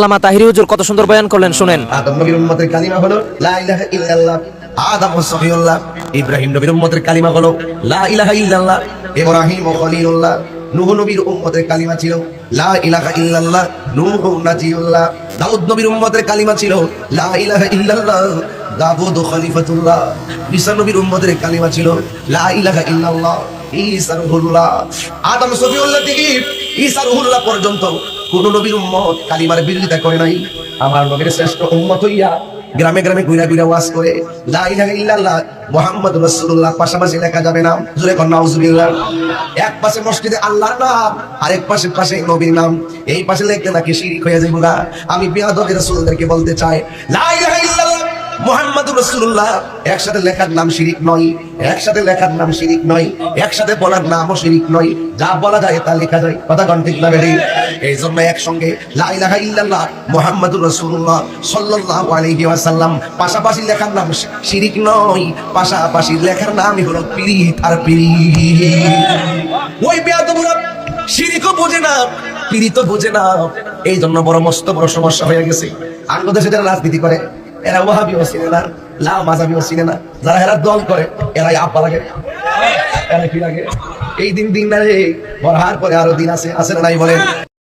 আল্লামা তাহিরি হুজুর কত সুন্দর বয়ান করলেন, শুনেন। আদম নবীর উম্মতের কালিমা হলো লা ইলাহা ইল্লাল্লাহ। আদম ও সফিউল্লাহ। ইব্রাহিম নবীর উম্মতের কালিমা হলো লা ইলাহা ইল্লাল্লাহ। ইব্রাহিম ও খলিলুল্লাহ। নূহ নবীর উম্মতের কালিমা ছিল লা ইলাহা ইল্লাল্লাহ। নূহ নাজিউল্লাহ। দাউদ নবীর উম্মতের কালিমা ছিল লা ইলাহা ইল্লাল্লাহ। দাউদ খলিফাতুল্লাহ। ঈসা নবীর উম্মতের কালিমা ছিল লা ইলাহা ইল্লাল্লাহ। ঈসা রূহুল্লাহ। আদম সফিউল্লাহ থেকে ঈসা রূহুল্লাহ পর্যন্ত কোন নবীর উম্মত কালিমার বিরোধিতা করে নাই। আমার নবীর শ্রেষ্ঠ উম্মত হইয়া গ্রামে গ্রামে ঘুরা ঘুরা ওয়াজ করে লা ইলাহা ইল্লাল্লাহ মুহাম্মাদুর রাসূলুল্লাহ পাশাপাশি লেখা যাবে না। জোরে কোন নাউজুবিল্লাহ। এক পাশে মসজিদে আল্লাহর নাম, আরেক পাশে নবীর নাম। এই পাশে লিখলে নাকি শিরক হয়ে যাবে না। আমি বিয়াদবি রাসূলদেরকে বলতে চাই, লা ইলাহা ইল্লাল্লাহ মুহাম্মাদুর রাসূলুল্লাহ একসাথে লেখার নাম শিরক নয়, একসাথে লেখার নাম শিরক নয়, একসাথে বলার নামও শিরক নয়। যা বলা যায় তা লেখা যায়। কথা কোন ঠিক না বেঠিক? এই জন্য একসঙ্গে লা ইলাহা ইল্লাল্লাহ মুহাম্মাদুর রাসূলুল্লাহ সাল্লাল্লাহু আলাইহি ওয়াসাল্লাম পাশাপাশি লেখার নাম শিরক নয়, পাশাপাশি লেখার নামই হলো পীরিত আর পীরিত। ওই বেয়াদবরা শিরকও বোঝে না, পীরিতও বোঝে না। এই জন্য বড় মস্ত বড় সমস্যা হয়ে গেছে। আঙ্গ দেশে যারা রাজনীতি করে এরা ওয়াহাবিও চিনে না, লা মাযহাবিও চিনে না। যারা এরা দল করে এরাই আপা লাগে, এরা কি লাগে। এই দিন না রে, বড় হার পরে আরো দিন আছে, আছে না নাই বলেন?